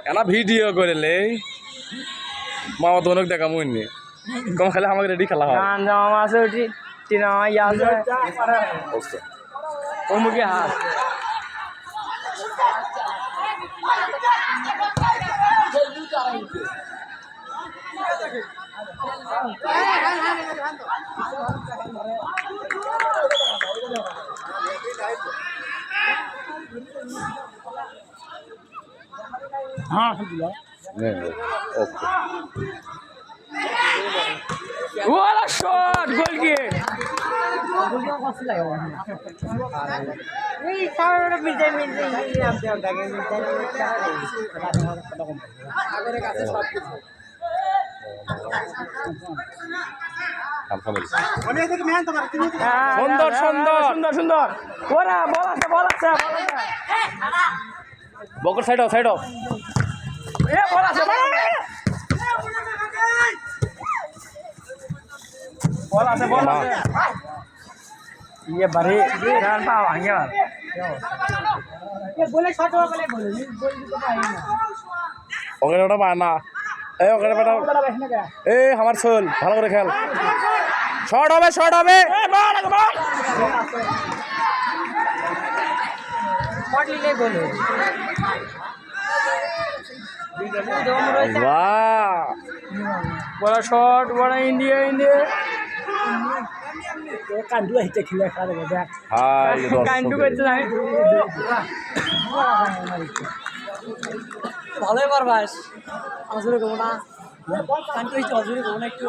এনা video করলে মামা তো অনেক দেখা মনে কম খেলে আমাকে রেডি খেলা হয় গান জামা আছে ওটি তিনামা ইয়া আছে ওকে ওমুকে হাত हाँ ओके वाला शॉट गोल किए नहीं सारा मिलते ये आप क्या होता है সুন্দর সুন্দর সুন্দর সুন্দর ওরা বল আছে বকর সাইড অফ এ বল আছে ये बड़े जान पाव आगे वाला ये बोले शॉट हो गए बोले बोल तो पाए ना ওখানে ওটা পায় না এই ওখানে বেটা এই আমার সোল ভালো করে খেল শট হবে ए बॉल शॉट ले बोले वाह बड़ा शॉट बड़ा इंडिया कांडू आइते खेले खा देगा देख हां ये दोस्त कांडू করতে যায় ভালোই পারবাস আজরে গোনা কান্টু হইছে আজরে গোনা একটু